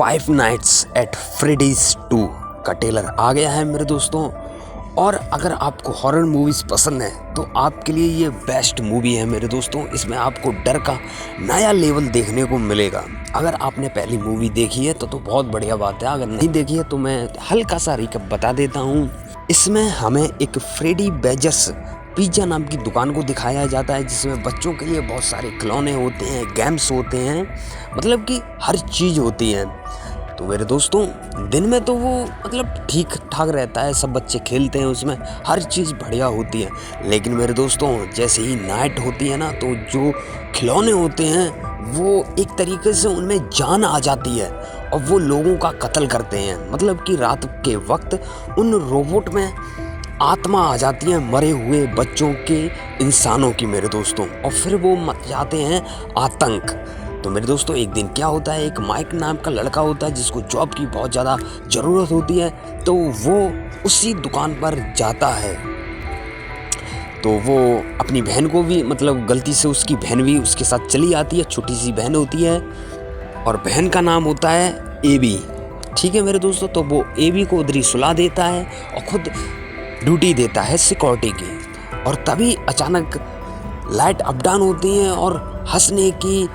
Five nights eight Freddy's 2 का trailer आ गया है मेरे दोस्तों। और अगर आपको हॉरर मूवीज़ पसंद है तो आपके लिए ये बेस्ट मूवी है मेरे दोस्तों। इसमें आपको डर का नया लेवल देखने को मिलेगा। अगर आपने पहली मूवी देखी है तो बहुत बढ़िया बात है, अगर नहीं देखी है तो मैं हल्का सा रिकैप बता देता हूँ। इसमें हमें एक फ्रेडी बेजर्स पिज़्ज़ा नाम की दुकान को दिखाया जाता है, जिसमें बच्चों के लिए बहुत सारे खिलौने होते हैं, गेम्स होते हैं, मतलब कि हर चीज़ होती है। तो मेरे दोस्तों दिन में तो वो मतलब ठीक ठाक रहता है, सब बच्चे खेलते हैं उसमें, हर चीज़ बढ़िया होती है। लेकिन मेरे दोस्तों जैसे ही नाइट होती है ना, तो जो खिलौने होते हैं वो एक तरीके से उनमें जान आ जाती है और वो लोगों का कत्ल करते हैं। मतलब कि रात के वक्त उन रोबोट में आत्मा आ जाती है मरे हुए बच्चों के, इंसानों की मेरे दोस्तों, और फिर वो मच जाते हैं आतंक। तो मेरे दोस्तों एक दिन क्या होता है, एक माइक नाम का लड़का होता है जिसको जॉब की बहुत ज़्यादा ज़रूरत होती है, तो वो उसी दुकान पर जाता है। तो वो अपनी बहन को भी, मतलब गलती से उसकी बहन भी उसके साथ चली आती है, छोटी सी बहन होती है और बहन का नाम होता है एबी। ठीक है मेरे दोस्तों, तो वो एबी को उधर ही सुला देता है और खुद ड्यूटी देता है सिक्योरिटी की। और तभी अचानक लाइट अप डाउन होती है और हंसने की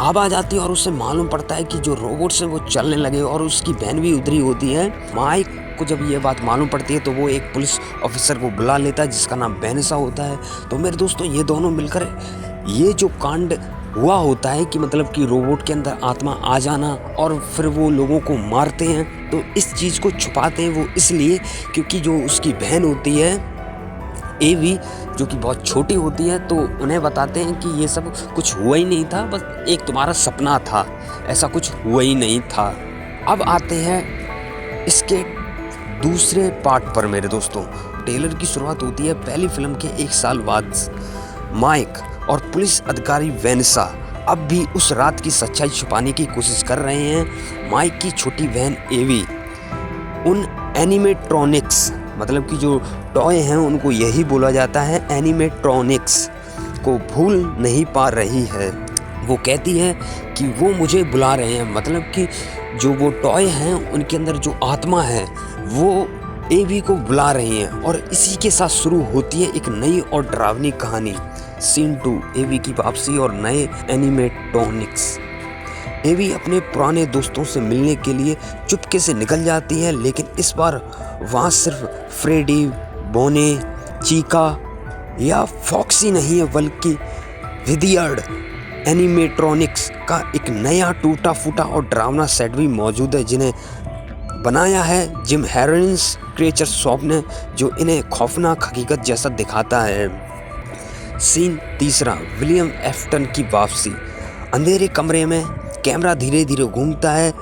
आवाज़ आती है और उससे मालूम पड़ता है कि जो रोबोट्स हैं वो चलने लगे, और उसकी बहन भी उधर ही होती है। माइक को जब ये बात मालूम पड़ती है तो वो एक पुलिस ऑफिसर को बुला लेता है जिसका नाम बेनसा होता है। तो मेरे दोस्तों ये दोनों मिलकर ये जो कांड हुआ होता है कि मतलब कि रोबोट के अंदर आत्मा आ जाना और फिर वो लोगों को मारते हैं, तो इस चीज़ को छुपाते हैं वो इसलिए क्योंकि जो उसकी बहन होती है एवी, जो कि बहुत छोटी होती है, तो उन्हें बताते हैं कि ये सब कुछ हुआ ही नहीं था, बस एक तुम्हारा सपना था, ऐसा कुछ हुआ ही नहीं था। अब आते हैं इसके दूसरे पार्ट पर मेरे दोस्तों। ट्रेलर की शुरुआत होती है पहली फिल्म के 1 साल बाद। माइक और पुलिस अधिकारी वेनेसा अब भी उस रात की सच्चाई छुपाने की कोशिश कर रहे हैं। माइक की छोटी बहन एवी उन एनिमेट्रॉनिक्स, मतलब कि जो टॉय हैं उनको यही बोला जाता है एनिमेट्रॉनिक्स, को भूल नहीं पा रही है। वो कहती है कि वो मुझे बुला रहे हैं, मतलब कि जो वो टॉय हैं उनके अंदर जो आत्मा है वो एवी को बुला रही हैं। और इसी के साथ शुरू होती है एक नई और डरावनी कहानी। सीन 2, एवी की वापसी और नए एनिमेट्रॉनिक्स। एवी अपने पुराने दोस्तों से मिलने के लिए चुपके से निकल जाती है, लेकिन इस बार वहाँ सिर्फ फ्रेडी, बोने, चीका या फॉक्सी नहीं है, बल्कि विदियर्ड एनिमेट्रॉनिक्स का एक नया टूटा फूटा और डरावना सेट भी मौजूद है, जिन्हें बनाया है जिम हेरोइंस क्रिएचर शॉप ने, जो इन्हें खौफनाक हकीकत जैसा दिखाता है। सीन 3, विलियम एफ्टन की वापसी। अंधेरे कमरे में कैमरा धीरे धीरे घूमता है,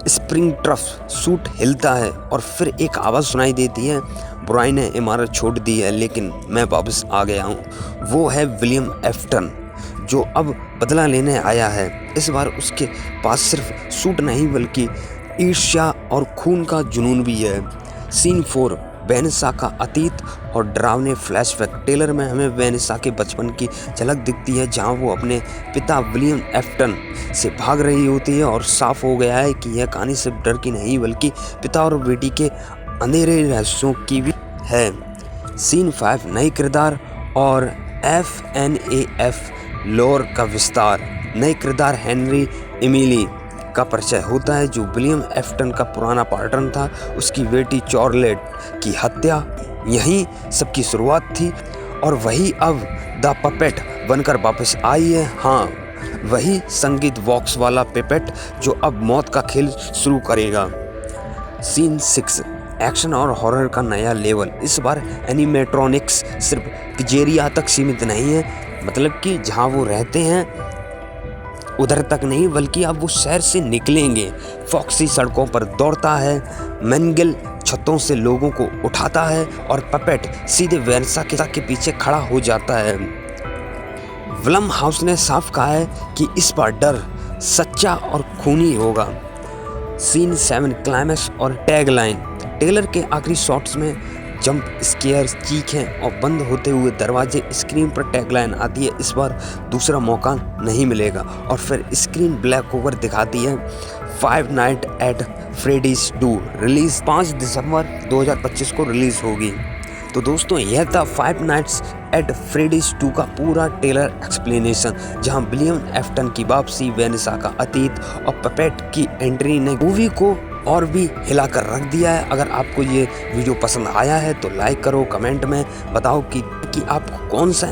स्प्रिंग ट्रफ सूट हिलता है और फिर एक आवाज़ सुनाई देती है, बुराई ने इमारत छोड़ दी है लेकिन मैं वापस आ गया हूँ। वो है विलियम एफ्टन, जो अब बदला लेने आया है। इस बार उसके पास सिर्फ सूट नहीं बल्कि ईर्ष्या और खून का जुनून भी है। सीन 4, वेनेसा का अतीत और डरावने फ्लैशबैक। ट्रेलर में हमें वेनेसा के बचपन की झलक दिखती है, जहां वो अपने पिता विलियम एफ्टन से भाग रही होती है, और साफ हो गया है कि यह कहानी सिर्फ डर की नहीं बल्कि पिता और बेटी के अंधेरे रहस्यों की भी है। सीन 5, नए किरदार और FNAF लोर का विस्तार। नए किरदार हेनरी एमिली का परिचय होता है, जो विलियम एफ्टन का पुराना पार्टनर था। उसकी बेटी चॉर्लेट की हत्या यहीं सबकी शुरुआत थी, और वही अब द पपेट बनकर वापस आई है। हाँ, वही संगीत बॉक्स वाला पेपेट जो अब मौत का खेल शुरू करेगा। सीन 6, एक्शन और हॉरर का नया लेवल। इस बार एनिमेट्रॉनिक्स सिर्फ पिजेरिया तक सीमित नहीं है, मतलब कि जहाँ वो रहते हैं उधर तक नहीं, बल्कि अब वो शहर से निकलेंगे। फॉक्सी सड़कों पर दौड़ता है, मैनगिल छतों से लोगों को उठाता है और पपेट सीधे वेनेसा के पीछे खड़ा हो जाता है। विलम हाउस ने साफ कहा है कि इस बार डर सच्चा और खूनी होगा। सीन 7, क्लाइमैक्स और टैगलाइन। ट्रेलर के आखिरी शॉट्स में जंप स्केयर, चीखें और बंद होते हुए दरवाजे। स्क्रीन पर टैगलाइन आती है, इस बार दूसरा मौका नहीं मिलेगा। और फिर स्क्रीन ब्लैक होकर दिखाती है Five Nights at Freddy's 2 release 5 दिसंबर 2025 को रिलीज होगी। तो दोस्तों यह था फाइव नाइट्स एट फ्रेडीज 2 का पूरा ट्रेलर एक्सप्लेनेशन, जहां विलियम एफ्टन की वापसी, वेनेसा का अतीत और पपेट की एंट्री ने मूवी को और भी हिलाकर रख दिया है। अगर आपको ये वीडियो पसंद आया है तो लाइक करो, कमेंट में बताओ कि आपको कौन सा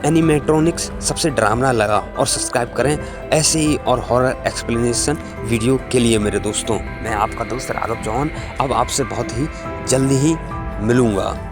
एनिमेट्रॉनिक्स सबसे डरावना लगा, और सब्सक्राइब करें ऐसे ही और हॉरर एक्सप्लेनेशन वीडियो के लिए। मेरे दोस्तों, मैं आपका दोस्त राघव चौहान अब आपसे बहुत ही जल्दी ही मिलूँगा।